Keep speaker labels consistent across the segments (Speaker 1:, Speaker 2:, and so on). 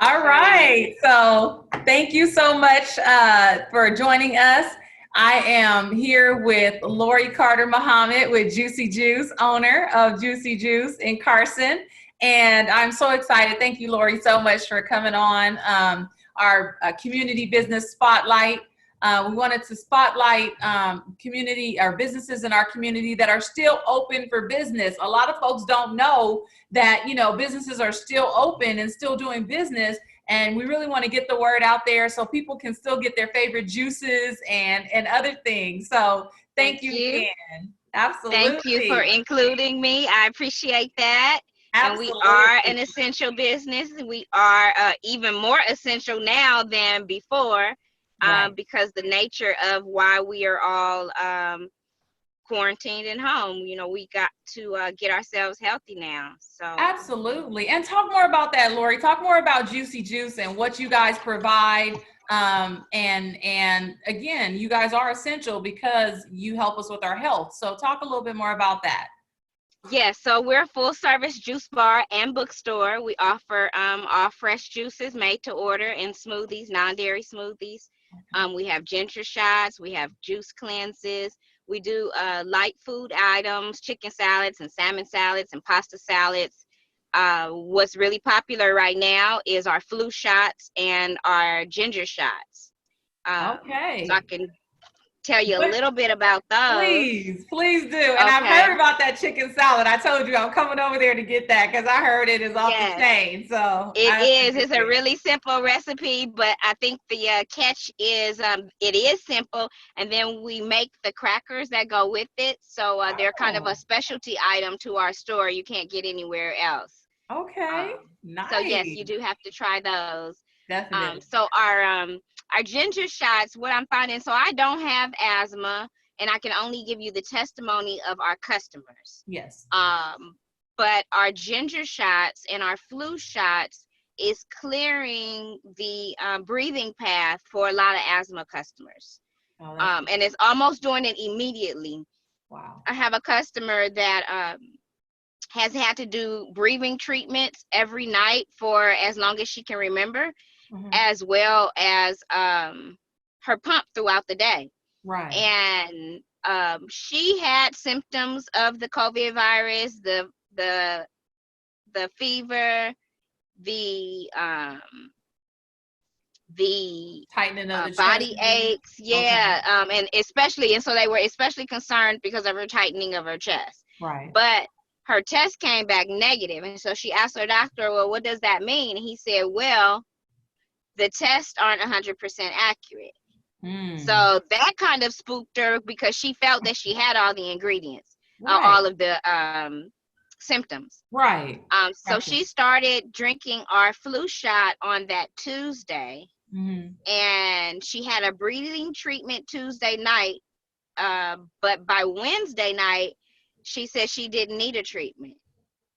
Speaker 1: All right. So thank you so much for joining us. I am here with Lori Carter Muhammad with Juicy Juice, owner of Juicy Juice in Carson. And I'm so excited. Thank you, Lori, so much for coming on our community business spotlight. We wanted to spotlight community or businesses in our community that are still open for business. A lot of folks don't know that, businesses are still open and still doing business. And we really want to get the word out there so people can still get their favorite juices and other things. So thank
Speaker 2: Thank
Speaker 1: you
Speaker 2: you.
Speaker 1: again.
Speaker 2: Thank you for
Speaker 1: Absolutely.
Speaker 2: including me. I appreciate that. And we are
Speaker 1: Absolutely.
Speaker 2: an essential business. We are even more essential now than before
Speaker 1: Right.
Speaker 2: because the nature of why we are all quarantined at home. We got to get ourselves healthy now. So,
Speaker 1: Absolutely. And talk more about that, Lori. Talk more about Juicy Juice and what you guys provide. And again, you guys are essential because you help us with our health. So talk a little bit more about that.
Speaker 2: yes, so we're a full service juice bar and bookstore. We offer all fresh juices made to order and smoothies, non-dairy smoothies. We have ginger shots, we have juice cleanses. We do light food items, chicken salads and salmon salads and pasta salads. What's really popular right now is our flu shots and our ginger shots. So I
Speaker 1: Okay.
Speaker 2: can tell you a
Speaker 1: What?
Speaker 2: little bit about those.
Speaker 1: Please do. And I've
Speaker 2: Okay.
Speaker 1: heard about that chicken salad. I told you I'm coming over there to get that because I heard it is off the
Speaker 2: Yes.
Speaker 1: chain. So
Speaker 2: It
Speaker 1: I
Speaker 2: is. It's a
Speaker 1: appreciate it.
Speaker 2: really simple recipe, but I think the catch is it is simple, and then we make the crackers that go with it. So they're kind of a
Speaker 1: Oh,
Speaker 2: specialty item to our store. You can't get anywhere else.
Speaker 1: okay.
Speaker 2: So yes, you
Speaker 1: Nice.
Speaker 2: do have to try those.
Speaker 1: Definitely.
Speaker 2: So our ginger shots. What I'm finding, so I don't have asthma, and I can only give you the testimony of our customers.
Speaker 1: Yes.
Speaker 2: But our ginger shots and our flu shots is clearing the breathing path for a lot of asthma customers.
Speaker 1: Oh, that's
Speaker 2: And it's almost doing it immediately.
Speaker 1: wow.
Speaker 2: I have a customer that has had to do breathing treatments every night for as long as she can remember,
Speaker 1: Mhm.
Speaker 2: as well as her pump throughout the day.
Speaker 1: Right.
Speaker 2: And she had symptoms of the COVID virus, the the fever, the
Speaker 1: Tightening of the chest.
Speaker 2: body
Speaker 1: You mean?
Speaker 2: aches,
Speaker 1: Okay.
Speaker 2: yeah, and so they were especially concerned because of her tightening of her chest.
Speaker 1: Right.
Speaker 2: But her test came back negative, and so she asked her doctor, "Well, what does that mean?" And he said, "Well, the tests aren't 100% accurate."
Speaker 1: Mm.
Speaker 2: So that kind of spooked her because she felt that she had all the ingredients,
Speaker 1: Right.
Speaker 2: all of the symptoms.
Speaker 1: Right.
Speaker 2: So
Speaker 1: Gotcha.
Speaker 2: she started drinking our flu shot on that Tuesday,
Speaker 1: Hmm.
Speaker 2: and she had a breathing treatment Tuesday night. But by Wednesday night, she said she didn't need a treatment.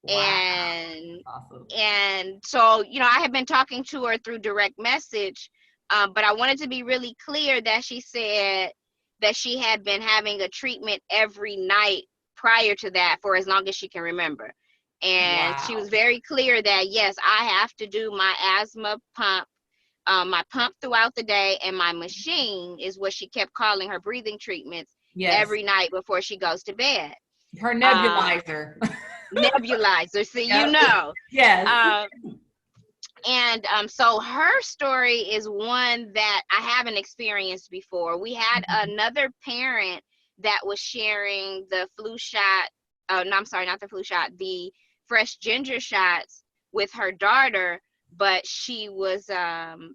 Speaker 1: Wow.
Speaker 2: And
Speaker 1: Awesome.
Speaker 2: and so I had been talking to her through direct message, but I wanted to be really clear that she said that she had been having a treatment every night prior to that for as long as she can remember. And she was
Speaker 1: Wow.
Speaker 2: very clear that yes, I have to do my asthma pump, my pump throughout the day, and my machine is what she kept calling her breathing treatments
Speaker 1: Yes.
Speaker 2: every night before she goes to bed.
Speaker 1: Her
Speaker 2: Um,
Speaker 1: nebulizer.
Speaker 2: Nebulizer, see,
Speaker 1: Yep. Yes.
Speaker 2: Um, and so her story is one that I haven't experienced before. We had
Speaker 1: Mhm.
Speaker 2: another parent that was sharing the flu shot. Oh, no, I'm sorry, not the flu shot, the fresh ginger shots with her daughter, but she was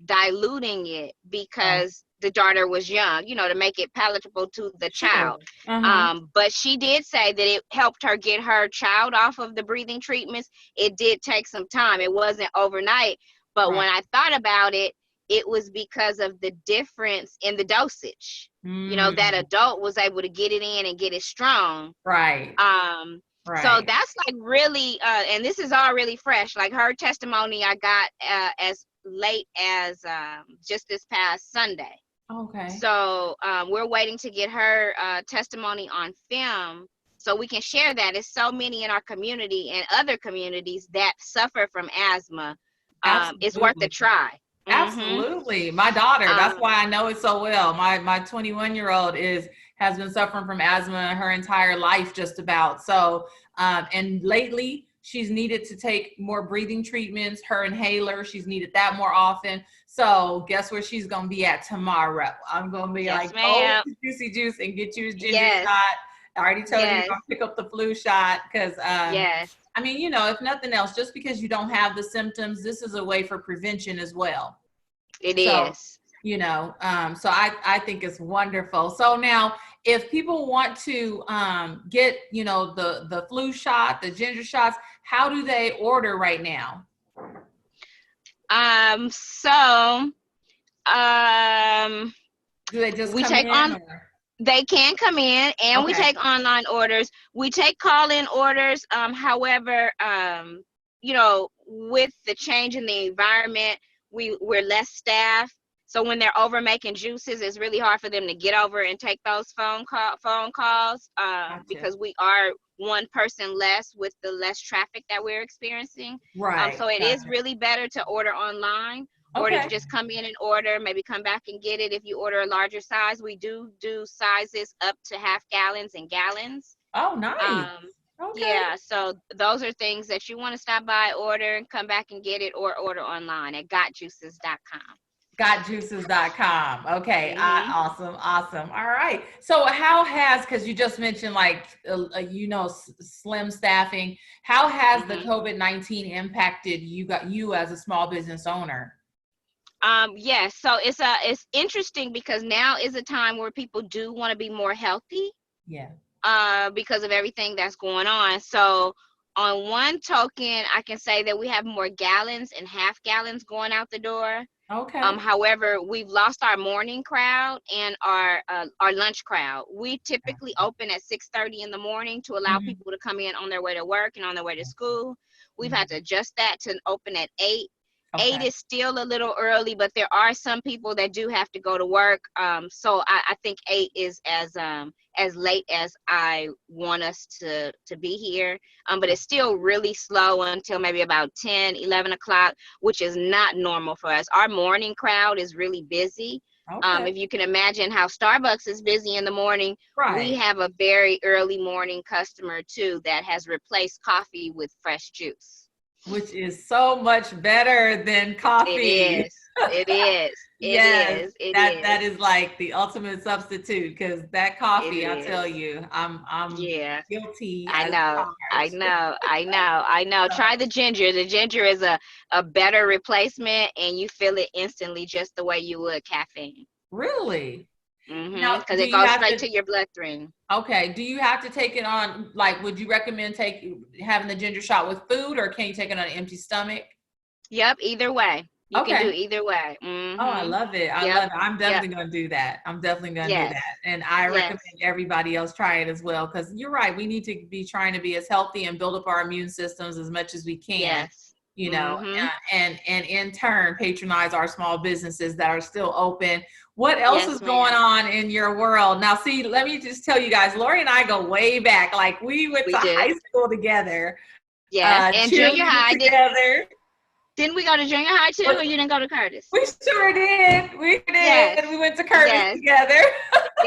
Speaker 2: diluting it
Speaker 1: Oh,
Speaker 2: because the daughter was young, to make it palatable to the
Speaker 1: sure.
Speaker 2: child.
Speaker 1: Uh-huh.
Speaker 2: But she did say that it helped her get her child off of the breathing treatments. It did take some time. It wasn't overnight. But
Speaker 1: Right.
Speaker 2: when I thought about it, it was because of the difference in the dosage. That
Speaker 1: Mm.
Speaker 2: adult was able to get it in and get it strong.
Speaker 1: Right.
Speaker 2: So
Speaker 1: Right.
Speaker 2: that's like really, and this is all really fresh. Like her testimony, I got as late as just this past Sunday.
Speaker 1: Okay.
Speaker 2: So we're waiting to get her testimony on film so we can share that. There's so many in our community and other communities that suffer from asthma. It's worth a
Speaker 1: Absolutely.
Speaker 2: try. Mm-hmm.
Speaker 1: Absolutely. My daughter, that's
Speaker 2: Um,
Speaker 1: why I know it so well. My 21-year-old has been suffering from asthma her entire life just about. So and lately she's needed to take more breathing treatments, her inhaler, she's needed that more often. So guess where she's gonna be at tomorrow? I'm gonna be
Speaker 2: yes,
Speaker 1: like, go
Speaker 2: ma'am.
Speaker 1: to Juicy Juice and get you a ginger
Speaker 2: Yes,
Speaker 1: shot. I already told you you're
Speaker 2: yes,
Speaker 1: gonna pick up the flu shot because
Speaker 2: yes.
Speaker 1: I mean, you know, if nothing else, just because you don't have the symptoms, this is a way for prevention as well.
Speaker 2: It
Speaker 1: So,
Speaker 2: is.
Speaker 1: you know, so I think it's wonderful. So now, if people want to get, you know, the flu shot, the ginger shots, how do they order right now?
Speaker 2: So, um,
Speaker 1: Do they just
Speaker 2: we
Speaker 1: come
Speaker 2: take
Speaker 1: in
Speaker 2: on,
Speaker 1: or?
Speaker 2: they can come in and we
Speaker 1: Okay.
Speaker 2: take online orders. We take call-in orders. However, with the change in the environment, we're less staff. So when they're over making juices, it's really hard for them to get over and take those phone calls
Speaker 1: Gotcha.
Speaker 2: because we are one person less with the less traffic that we're experiencing.
Speaker 1: Right.
Speaker 2: So it is
Speaker 1: Gotcha.
Speaker 2: really better to order online or to
Speaker 1: Okay.
Speaker 2: just come in and order, maybe come back and get it if you order a larger size. We do sizes up to half gallons and gallons.
Speaker 1: Oh, nice.
Speaker 2: Um,
Speaker 1: Okay.
Speaker 2: yeah, so those are things that you want to stop by, order, and come back and get it, or order online at gotjuices.com.
Speaker 1: Gotjuices.com. Okay.
Speaker 2: Mm-hmm.
Speaker 1: Awesome. Awesome. All right. So how has, because you just mentioned like, you know, slim staffing, how has the
Speaker 2: Mm-hmm.
Speaker 1: COVID-19 impacted you as a small business owner?
Speaker 2: Yes, so it's interesting because now is a time where people do want to be more healthy
Speaker 1: Yeah.
Speaker 2: because of everything that's going on. So on one token, I can say that we have more gallons and half gallons going out the door.
Speaker 1: Okay.
Speaker 2: However, we've lost our morning crowd and our lunch crowd. We typically open at 6:30 in the morning to allow
Speaker 1: Mhm.
Speaker 2: people to come in on their way to work and on their way to school. We've had to
Speaker 1: Mhm.
Speaker 2: adjust that to open at 8. 8
Speaker 1: Okay.
Speaker 2: is still a little early, but there are some people that do have to go to work. So I think 8 is as late as I want us to be here. But it's still really slow until maybe about 10, 11 o'clock, which is not normal for us. Our morning crowd is really busy.
Speaker 1: Okay.
Speaker 2: If you can imagine how Starbucks is busy in the morning, we
Speaker 1: Right.
Speaker 2: have a very early morning customer too that has replaced coffee with fresh juice.
Speaker 1: Which is so much better than
Speaker 2: It
Speaker 1: coffee.
Speaker 2: is. It is. It
Speaker 1: Yes,
Speaker 2: is. It
Speaker 1: that
Speaker 2: is.
Speaker 1: is like the ultimate substitute because that
Speaker 2: It
Speaker 1: coffee, I tell
Speaker 2: is.
Speaker 1: you, I'm
Speaker 2: Yeah.
Speaker 1: guilty
Speaker 2: I
Speaker 1: as
Speaker 2: know. I
Speaker 1: charged.
Speaker 2: know. I know. I know.
Speaker 1: So,
Speaker 2: Try the ginger. The ginger is a better replacement and you feel it instantly just the way you would caffeine.
Speaker 1: really?
Speaker 2: Mm-hmm.
Speaker 1: Now,
Speaker 2: Because
Speaker 1: do
Speaker 2: it
Speaker 1: you
Speaker 2: goes
Speaker 1: have
Speaker 2: straight
Speaker 1: to?
Speaker 2: to your bloodstream.
Speaker 1: Okay, do you have to take it on? Like, would you recommend having the ginger shot with food, or can you take it on an empty stomach?
Speaker 2: Yep. Either way. You can do
Speaker 1: Okay.
Speaker 2: either way.
Speaker 1: Oh, I
Speaker 2: Mm-hmm.
Speaker 1: love it. I
Speaker 2: Yep.
Speaker 1: love it. I'm
Speaker 2: Yep.
Speaker 1: definitely going to do that. I'm definitely going to do
Speaker 2: Yes.
Speaker 1: that. And I recommend
Speaker 2: Yes.
Speaker 1: everybody else try it as well because you're right. We need to be trying to be as healthy and build up our immune systems as much as we can,
Speaker 2: Yes.
Speaker 1: you know,
Speaker 2: Mm-hmm.
Speaker 1: and in turn patronize our small businesses that are still open. What else is
Speaker 2: Yes,
Speaker 1: going
Speaker 2: ma'am.
Speaker 1: on in your world? Now, see, let me just tell you guys, Lori and I go way back. Like we went
Speaker 2: We
Speaker 1: to
Speaker 2: do.
Speaker 1: high school together,
Speaker 2: Yes. And junior
Speaker 1: cheerleaded
Speaker 2: high,
Speaker 1: together.
Speaker 2: didn't we go to junior high too, or you didn't go to Curtis?
Speaker 1: We sure did. We
Speaker 2: Yes.
Speaker 1: did. We went to Curtis
Speaker 2: Yes.
Speaker 1: together.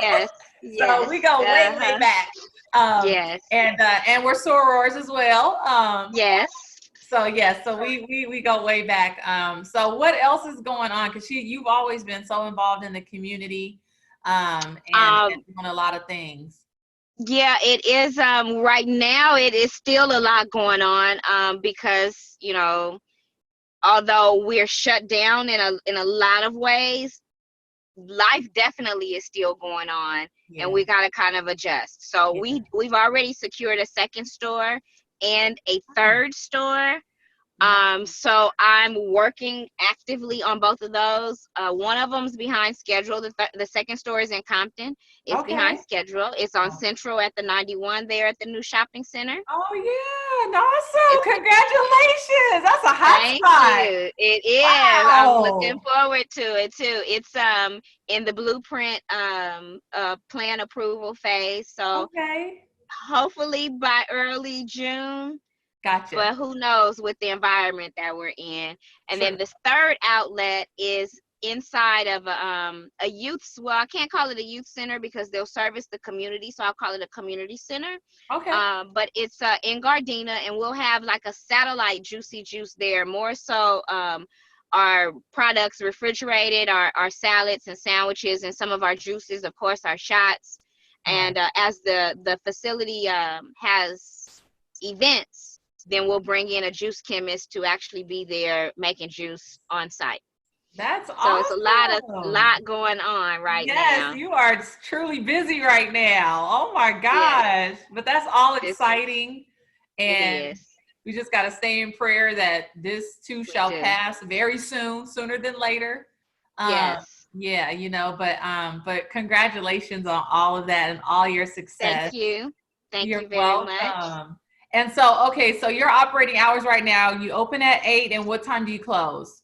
Speaker 2: Yes.
Speaker 1: So
Speaker 2: Yes.
Speaker 1: we go way, way
Speaker 2: Uh-huh.
Speaker 1: back. Um,
Speaker 2: Yes.
Speaker 1: and we're sorors as well.
Speaker 2: Yes.
Speaker 1: So yeah, so we go way back. So what else is going on? Because you've always been so involved in the community, and
Speaker 2: Um,
Speaker 1: doing a lot of things.
Speaker 2: yeah, it is. Right now, it is still a lot going on. Because although we're shut down in a lot of ways, life definitely is still going on, and
Speaker 1: Yeah.
Speaker 2: we got to kind of adjust. So
Speaker 1: Yeah.
Speaker 2: we've already secured a second store and a third store.
Speaker 1: Nice.
Speaker 2: So I'm working actively on both of those. One of them's behind schedule. The second store is in Compton. It's behind
Speaker 1: Okay.
Speaker 2: schedule. It's on
Speaker 1: Oh,
Speaker 2: Central at the 91 there at the new shopping center.
Speaker 1: oh yeah. Awesome.
Speaker 2: It's
Speaker 1: congratulations. That's a hot
Speaker 2: Thank
Speaker 1: spot.
Speaker 2: you. It is. I'm looking
Speaker 1: Wow.
Speaker 2: forward to it too. It's in the blueprint plan approval phase. So
Speaker 1: Okay.
Speaker 2: hopefully by early June
Speaker 1: Gotcha.
Speaker 2: but who knows with the environment that we're in. And
Speaker 1: True.
Speaker 2: then the third outlet is inside of a youth, well, I can't call it a youth center because they'll service the community, so I'll call it a community center.
Speaker 1: Okay.
Speaker 2: But it's in Gardena, and we'll have like a satellite Juicy Juice there, more so our products refrigerated, our salads and sandwiches, and some of our juices, of course, our shots.
Speaker 1: Right.
Speaker 2: And as the facility has events, then we'll bring in a juice chemist to actually be there making juice on site.
Speaker 1: That's
Speaker 2: So it's a
Speaker 1: awesome.
Speaker 2: lot going on right
Speaker 1: Yes,
Speaker 2: now.
Speaker 1: you are truly busy right now. Oh my
Speaker 2: Yes,
Speaker 1: gosh. But that's all
Speaker 2: this is,
Speaker 1: exciting.
Speaker 2: it
Speaker 1: And
Speaker 2: is.
Speaker 1: we just got to stay in prayer that this too
Speaker 2: We
Speaker 1: shall
Speaker 2: do.
Speaker 1: pass very soon, sooner than later. Um,
Speaker 2: Yes.
Speaker 1: yeah, but congratulations on all of that and all your
Speaker 2: Thank
Speaker 1: success.
Speaker 2: you. Thank
Speaker 1: You're
Speaker 2: you very much.
Speaker 1: welcome. And so, okay, so your operating hours right now, you open at 8, and what time do you close?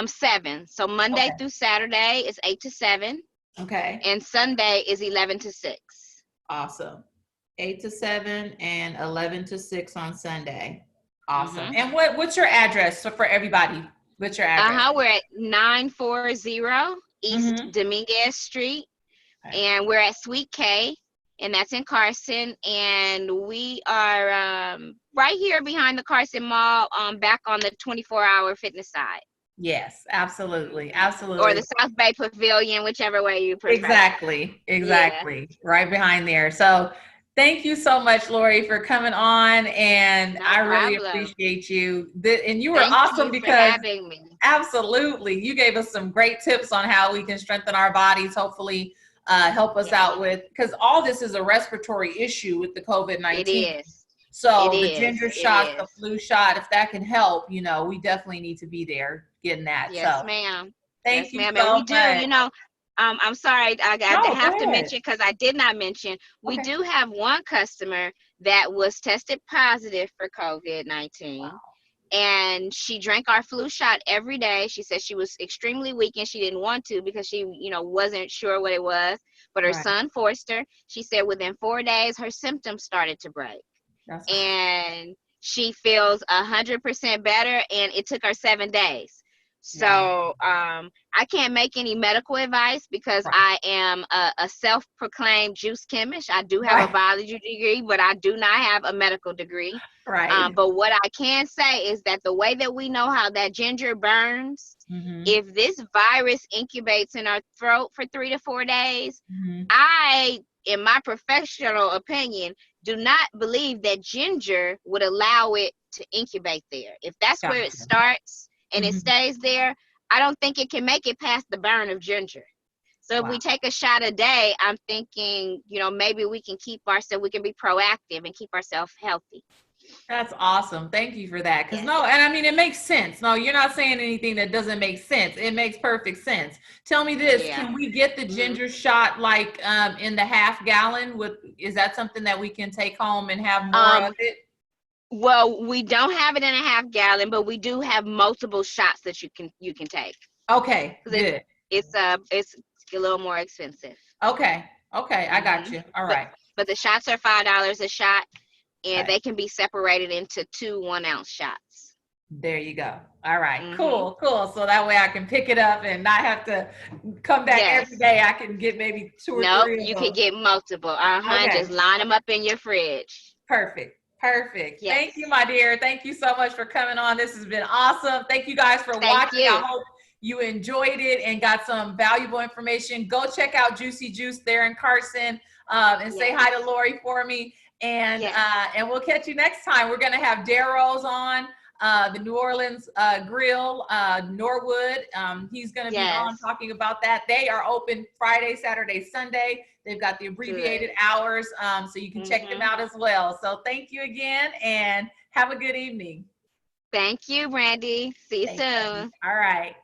Speaker 2: 7. So Monday
Speaker 1: Okay.
Speaker 2: through Saturday is 8 to 7,
Speaker 1: Okay.
Speaker 2: and Sunday is 11 to 6.
Speaker 1: Awesome. 8 to 7 and 11 to 6 on Sunday. Awesome.
Speaker 2: Mm-hmm.
Speaker 1: And what's your address? So for everybody, what's your address?
Speaker 2: We're at 940 East
Speaker 1: Mm-hmm.
Speaker 2: Dominguez Street,
Speaker 1: Okay.
Speaker 2: and we're at Sweet K, and that's in Carson. And we are right here behind the Carson Mall, back on the 24-hour fitness side.
Speaker 1: Yes, absolutely.
Speaker 2: Or the
Speaker 1: Absolutely.
Speaker 2: South Bay Pavilion, whichever way you prefer.
Speaker 1: Exactly.
Speaker 2: Yeah,
Speaker 1: Exactly. Right behind there. So thank you so much, Lori, for coming on. And
Speaker 2: no
Speaker 1: I really
Speaker 2: problem.
Speaker 1: appreciate you. And you were
Speaker 2: Thank
Speaker 1: awesome
Speaker 2: you for
Speaker 1: because
Speaker 2: having me.
Speaker 1: absolutely. You gave us some great tips on how we can strengthen our bodies, hopefully help us
Speaker 2: Yes,
Speaker 1: out with, because all this is a respiratory issue with the
Speaker 2: it
Speaker 1: COVID-19.
Speaker 2: is. It
Speaker 1: So the
Speaker 2: is.
Speaker 1: ginger
Speaker 2: It
Speaker 1: shots, the
Speaker 2: is.
Speaker 1: flu shot, if that can help, we definitely need to be there getting that.
Speaker 2: Yes,
Speaker 1: So
Speaker 2: ma'am.
Speaker 1: thank
Speaker 2: Yes,
Speaker 1: you
Speaker 2: ma'am. And we
Speaker 1: so
Speaker 2: do,
Speaker 1: much.
Speaker 2: I'm sorry, I
Speaker 1: No,
Speaker 2: have
Speaker 1: go
Speaker 2: to
Speaker 1: ahead.
Speaker 2: mention, because I did not mention, we
Speaker 1: Okay.
Speaker 2: do have one customer that was tested positive for COVID-19.
Speaker 1: Wow.
Speaker 2: And she drank our flu shot every day. She said she was extremely weak and she didn't want to because she, wasn't sure what it was. But her
Speaker 1: Right.
Speaker 2: son forced her. She said within 4 days, her symptoms started to break.
Speaker 1: That's
Speaker 2: And she feels 100% better, and it took her 7 days.
Speaker 1: wow.
Speaker 2: So I can't make any medical advice because
Speaker 1: Right.
Speaker 2: I am a self-proclaimed juice chemist. I do have a
Speaker 1: Right.
Speaker 2: biology degree, but I do not have a medical degree.
Speaker 1: Right.
Speaker 2: But what I can say is that the way that we know how that ginger burns,
Speaker 1: Mm-hmm.
Speaker 2: if this virus incubates in our throat for 3 to 4 days,
Speaker 1: Mm-hmm.
Speaker 2: I, in my professional opinion, do not believe that ginger would allow it to incubate there. If that's where it
Speaker 1: Gotcha.
Speaker 2: starts and it
Speaker 1: Mm-hmm.
Speaker 2: stays there, I don't think it can make it past the burn of ginger. So if
Speaker 1: Wow.
Speaker 2: we take a shot a day, I'm thinking, maybe we can we can be proactive and keep ourselves healthy.
Speaker 1: That's awesome. Thank you for that. Because
Speaker 2: Yes.
Speaker 1: no, and I mean, it makes sense. No, you're not saying anything that doesn't make sense. It makes perfect sense. Tell me this,
Speaker 2: Yeah.
Speaker 1: can we get the
Speaker 2: Mhm.
Speaker 1: ginger shot like in the half gallon is that something that we can take home and have more of it?
Speaker 2: Well, we don't have it in a half gallon, but we do have multiple shots that you can take.
Speaker 1: Okay,
Speaker 2: 'Cause
Speaker 1: good.
Speaker 2: it's a little more expensive.
Speaker 1: Okay. Okay, I got you. All
Speaker 2: But
Speaker 1: right.
Speaker 2: the shots are $5 a shot, and
Speaker 1: Okay.
Speaker 2: they can be separated into 2 1-ounce shots.
Speaker 1: There you go. All right.
Speaker 2: Mhm.
Speaker 1: Cool. Cool. So that way I can pick it up and not have to come back every
Speaker 2: Yes.
Speaker 1: day. I can get maybe 2 or
Speaker 2: Nope,
Speaker 1: 3 of
Speaker 2: you can
Speaker 1: them.
Speaker 2: get multiple. Just
Speaker 1: Okay.
Speaker 2: line them up in your fridge.
Speaker 1: Perfect. Perfect. Thank you,
Speaker 2: Yes.
Speaker 1: my dear. Thank you so much for coming on. This has been awesome. Thank you guys for
Speaker 2: Thank
Speaker 1: watching. I
Speaker 2: you.
Speaker 1: hope you enjoyed it and got some valuable information. Go check out Juicy Juice there in Carson and say hi to Lori for me. And
Speaker 2: Yes.
Speaker 1: and we'll catch you next time. We're going to have Darrow's on the New Orleans Grill, Norwood. He's going to be on
Speaker 2: Yes.
Speaker 1: talking about that. They are open Friday, Saturday, Sunday. They've got the abbreviated
Speaker 2: Good.
Speaker 1: hours, so you can check them
Speaker 2: Mhm.
Speaker 1: out as well. So thank you again, and have a good evening.
Speaker 2: Thank you, Brandy. See you
Speaker 1: Thanks,
Speaker 2: soon.
Speaker 1: baby. All right.